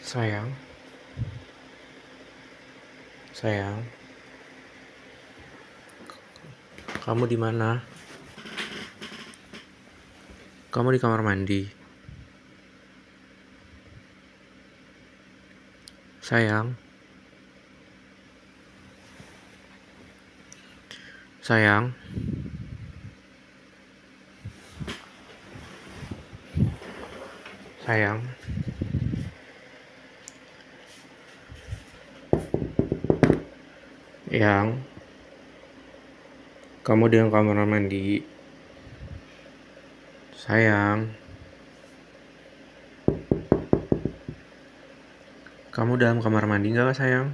Sayang, sayang, kamu di mana? Kamu di kamar mandi. Sayang, sayang, sayang. Yang, kamu di kamar mandi. Sayang, kamu dalam kamar mandi nggak sayang?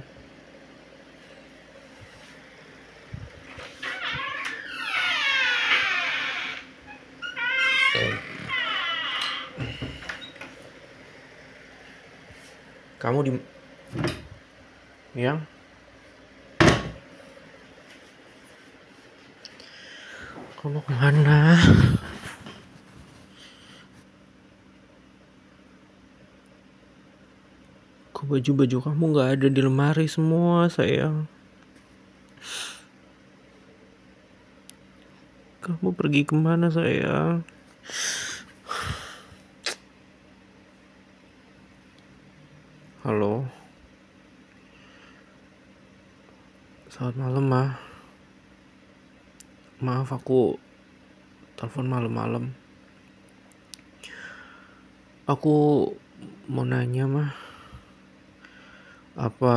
Kamu di yang? Kamu kemana? Kok baju-baju kamu nggak ada di lemari semua sayang? Kamu pergi kemana sayang? Halo, selamat malam ma. Maaf aku telepon malam-malam. Aku mau nanya mah, apa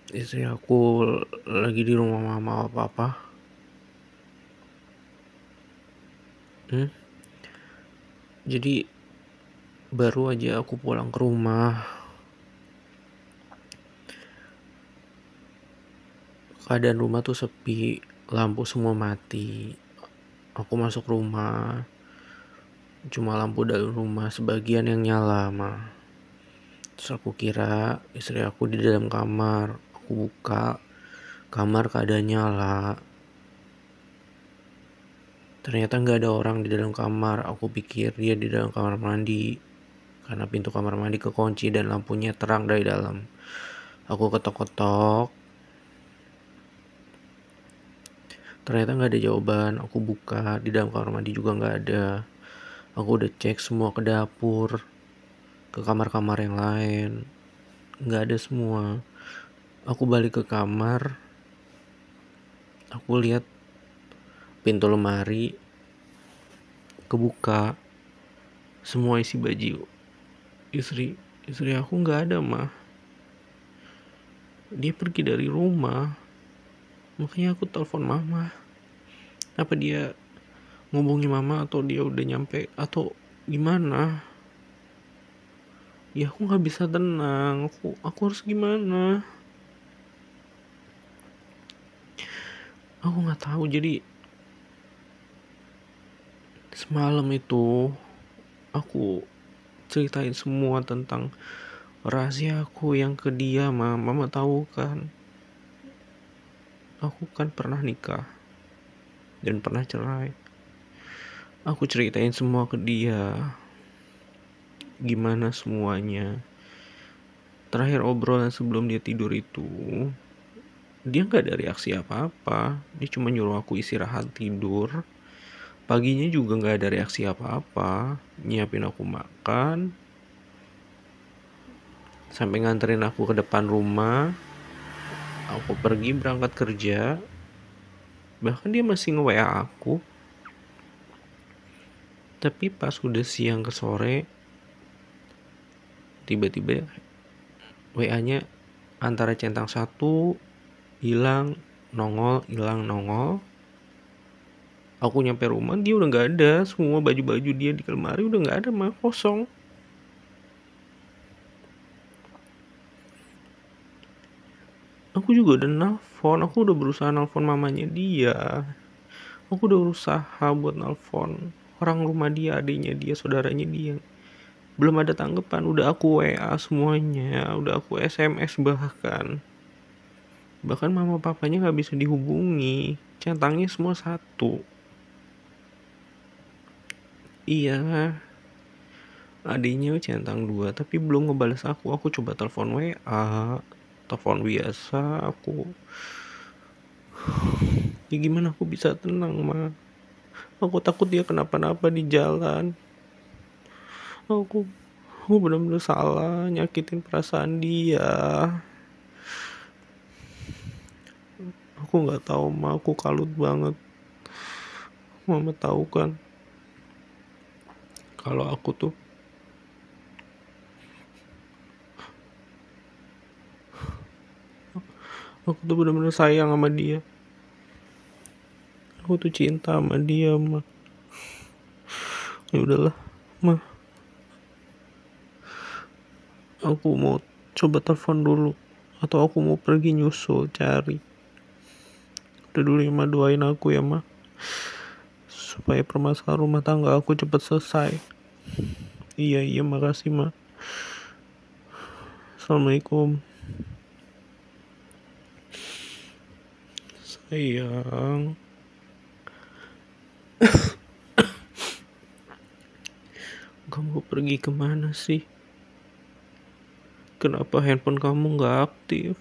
istri aku lagi di rumah mama apa papa? Jadi baru aja aku pulang ke rumah. Keadaan rumah tuh sepi, lampu semua mati. Aku masuk rumah, cuma lampu dalam rumah sebagian yang nyala mah. Terus aku kira istri aku di dalam kamar. Aku buka kamar keadaan nyala. Ternyata nggak ada orang di dalam kamar. Aku pikir dia di dalam kamar mandi karena pintu kamar mandi kekunci dan lampunya terang dari dalam. Aku ketok-ketok. Ternyata nggak ada jawaban. Aku buka di dalam kamar mandi juga nggak ada. Aku udah cek semua ke dapur, ke kamar-kamar yang lain, nggak ada semua. Aku balik ke kamar. Aku lihat pintu lemari kebuka, semua isi baju istri aku nggak ada mah. Dia pergi dari rumah. Makanya aku telepon mama. Apa dia ngubungi mama atau dia udah nyampe atau gimana? Ya aku nggak bisa tenang. Aku harus gimana? Aku nggak tahu. Jadi semalam itu aku ceritain semua tentang rahasia aku yang ke dia. Mama tahu kan? Aku kan pernah nikah dan pernah cerai. Aku ceritain semua ke dia. Gimana semuanya. Terakhir obrolan sebelum dia tidur itu, dia gak ada reaksi apa-apa. Dia cuma nyuruh aku istirahat tidur. Paginya juga gak ada reaksi apa-apa. Nyiapin aku makan, sampai nganterin aku ke depan rumah. Aku pergi berangkat kerja. Bahkan dia masih nge-WA aku. Tapi pas udah siang ke sore, tiba-tiba WA-nya antara centang satu, hilang, nongol, hilang, nongol. Aku nyampe rumah, dia udah gak ada. Semua baju-baju dia di lemari udah gak ada mah, kosong. Aku juga udah nelfon. Aku udah berusaha nelfon mamanya dia. Aku udah berusaha buat nelfon orang rumah dia, adiknya dia, saudaranya dia. Belum ada tanggapan. Udah aku WA semuanya. Udah aku SMS bahkan. Bahkan mama papanya gak bisa dihubungi. Centangnya semua satu. Iya. Adiknya centang 2 tapi belum ngebales aku. Aku coba telepon WA, telepon biasa. Ya gimana aku bisa tenang, Ma? Aku takut dia kenapa-napa di jalan. Aku aku benar-benar salah nyakitin perasaan dia. Aku nggak tahu, Ma. Aku kalut banget. Mama tahu kan kalau aku tuh benar-benar sayang sama dia. Aku tuh cinta sama dia, Ma. Ya udahlah, Ma. Aku mau coba telepon dulu atau aku mau pergi nyusul cari. Udah dulu ya, Ma, doain aku ya, Ma, supaya permasalahan rumah tangga aku cepat selesai. Iya, makasih, Ma. Assalamualaikum. Sayang, kamu pergi kemana sih? Kenapa handphone kamu nggak aktif?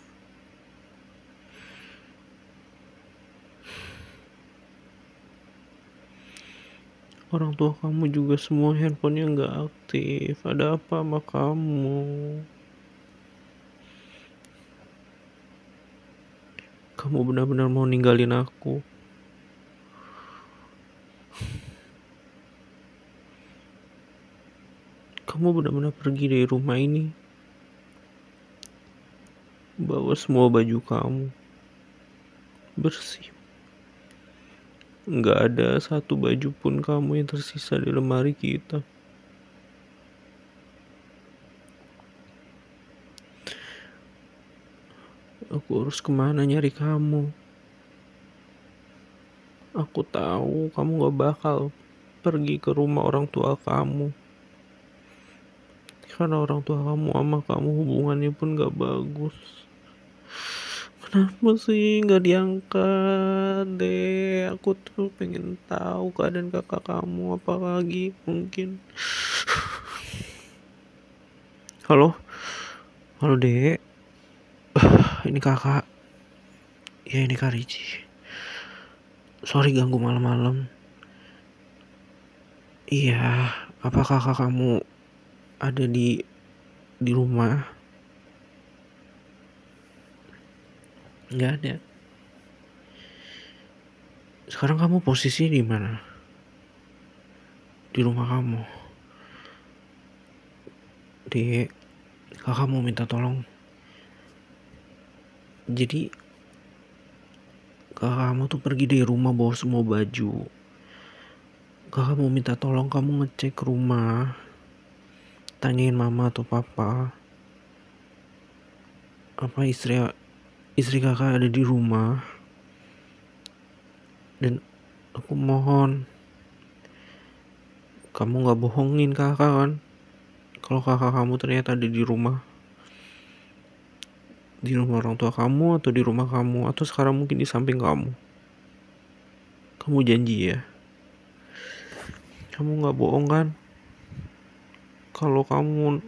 Orang tua kamu juga semua handphonenya nggak aktif. Ada apa sama kamu? Kamu benar-benar mau ninggalin aku? Kamu benar-benar pergi dari rumah ini, bawa semua baju kamu bersih. Nggak ada satu baju pun kamu yang tersisa di lemari kita. Aku harus kemana nyari kamu? Aku tahu kamu gak bakal pergi ke rumah orang tua kamu. Karena orang tua kamu sama kamu hubungannya pun gak bagus. Kenapa sih gak diangkat, Dek? Aku tuh pengen tahu keadaan kakak kamu apa lagi mungkin. Halo? Halo, Dek. Ini kakak. Ya, ini Kak Riji. Sorry ganggu malam-malam. Iya, apa kakak kamu ada di rumah? Nggak ada. Sekarang kamu posisi di mana? Di rumah kamu. Dek, kakak mau minta tolong. Jadi kakak kamu tuh pergi dari rumah bawa semua baju. Kakak mau minta tolong kamu ngecek rumah. Tanyain mama atau papa. Apa istri kakak ada di rumah. Dan aku mohon kamu gak bohongin kakak kan. Kalau kakak kamu ternyata ada di rumah orang tua kamu atau di rumah kamu atau sekarang mungkin di samping kamu. Kamu janji ya? Kamu gak bohong kan? Kalau kamu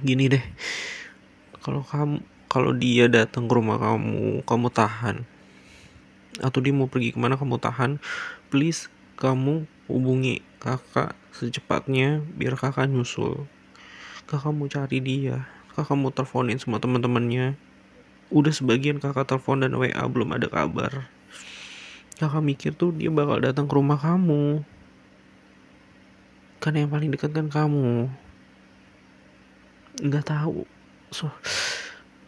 gini deh, kalau dia datang ke rumah kamu tahan, atau dia mau pergi kemana kamu tahan, please kamu hubungi kakak secepatnya biar kakak nyusul. Kakak mau cari dia, kakak mau teleponin semua teman-temannya. Udah sebagian kakak telepon dan WA belum ada kabar. Kakak mikir tuh dia bakal datang ke rumah kamu, kan yang paling dekat kan kamu. Nggak tahu,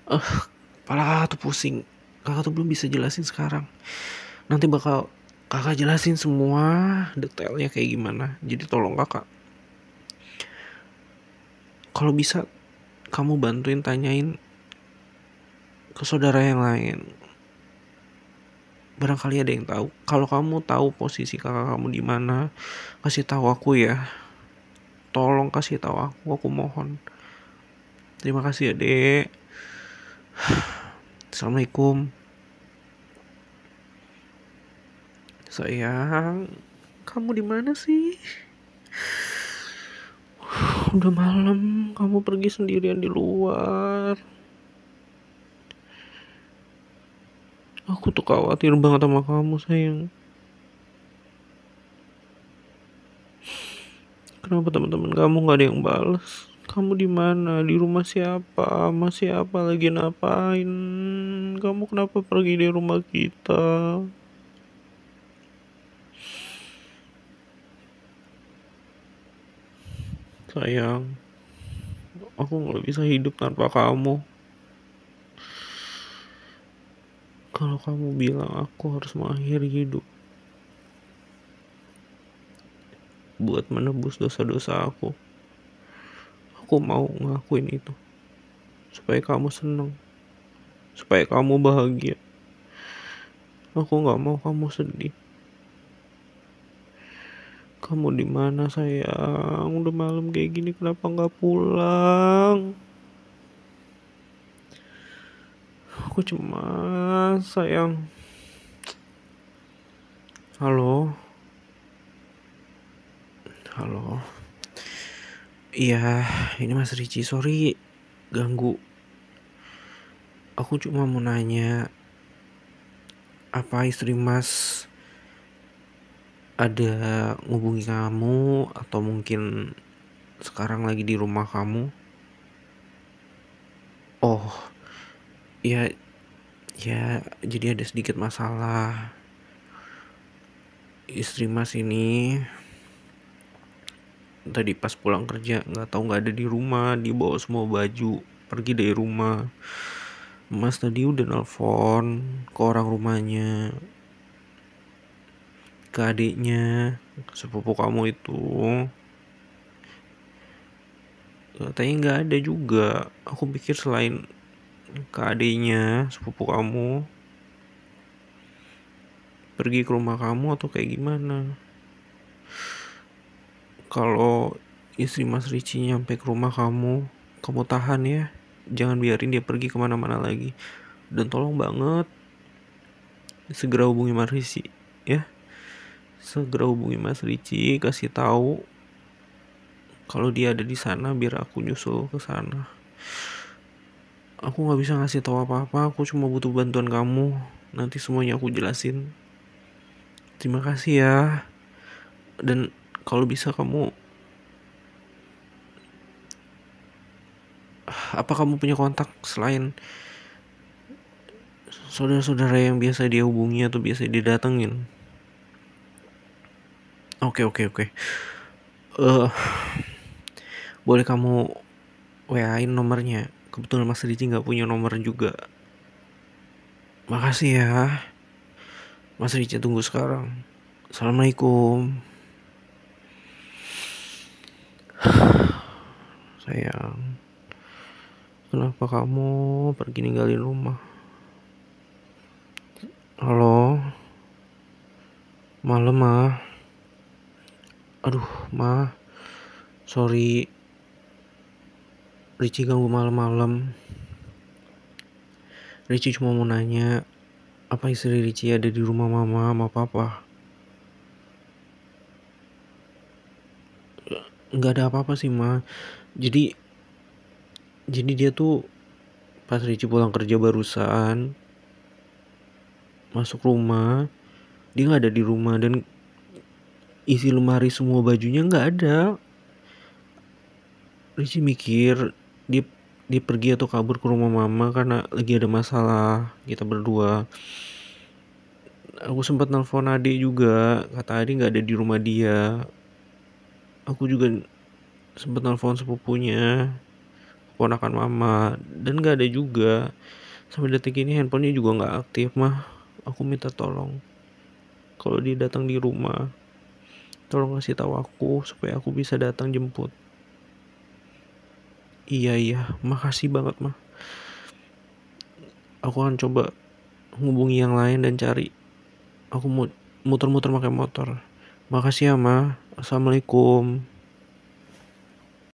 kepala tuh pusing. Kakak tuh belum bisa jelasin sekarang. Nanti bakal kakak jelasin semua detailnya kayak gimana. Jadi tolong kakak, kalau bisa kamu bantuin tanyain ke saudara yang lain. Barangkali ada yang tahu. Kalau kamu tahu posisi kakak kamu di mana, kasih tahu aku ya. Tolong kasih tahu aku mohon. Terima kasih ya, Dek. Assalamualaikum. Sayang, kamu di mana sih? Udah malam, kamu pergi sendirian di luar. Aku tuh khawatir banget sama kamu, sayang. Kenapa teman-teman kamu gak ada yang balas? Kamu di mana? Di rumah siapa? Masih apa? Lagi ngapain? Kamu kenapa pergi dari rumah kita? Sayang, aku gak bisa hidup tanpa kamu. Kalau kamu bilang aku harus mengakhiri hidup buat menebus dosa-dosa aku mau ngelakuin itu. Supaya kamu seneng, supaya kamu bahagia. Aku gak mau kamu sedih. Kamu di mana, sayang? Udah malam kayak gini kenapa nggak pulang? Aku cemas, sayang. Halo, halo. Iya, ini Mas Ricci. Sorry, ganggu. Aku cuma mau nanya, apa istri Mas ada ngubungi kamu atau mungkin sekarang lagi di rumah kamu? Oh, ya, ya, jadi ada sedikit masalah. Istri Mas ini tadi pas pulang kerja nggak ada di rumah, dibawa semua baju pergi dari rumah. Mas tadi udah nelpon ke orang rumahnya, ke adiknya, sepupu kamu itu, katanya nggak ada juga. Aku pikir selain ke adiknya, sepupu kamu, pergi ke rumah kamu atau kayak gimana. Kalau istri Mas Ricci nyampe ke rumah kamu tahan ya, jangan biarin dia pergi kemana-mana lagi. Dan tolong banget segera hubungi Mas Ricci ya, segera hubungi Mas Ricci, kasih tahu kalau dia ada di sana biar aku nyusul ke sana. Aku nggak bisa ngasih tahu apa-apa, aku cuma butuh bantuan kamu. Nanti semuanya aku jelasin. Terima kasih ya. Dan kalau bisa kamu, apa kamu punya kontak selain saudara-saudara yang biasa dia hubungi atau biasa dia datengin? Oke. Boleh kamu WA-in nomornya? Kebetulan Mas Ricci nggak punya nomor juga. Makasih ya. Mas Ricci tunggu sekarang. Assalamualaikum. Sayang, kenapa kamu pergi ninggalin rumah? Halo, malam mah. Aduh, mah. Sorry, Ricci ganggu malam-malam. Ricci cuma mau nanya, apa istri Ricci ada di rumah mama sama papa? Nggak ada apa-apa sih, ma. Jadi dia tuh pas Ricci pulang kerja barusan masuk rumah, dia nggak ada di rumah dan isi lemari semua bajunya nggak ada. Ricci mikir dia dia pergi atau kabur ke rumah mama karena lagi ada masalah kita berdua. Aku sempat nelpon adik juga, kata adik nggak ada di rumah dia. Aku juga sempat nelpon sepupunya, ponakan mama, dan nggak ada juga. Sampai detik ini handphonenya juga nggak aktif, mah. Aku minta tolong, kalau dia datang di rumah, tolong kasih tahu aku supaya aku bisa datang jemput. Iya, makasih banget, mah. Aku akan coba hubungi yang lain dan cari. Aku mau muter-muter pakai motor. Makasih ya, mah. Assalamualaikum.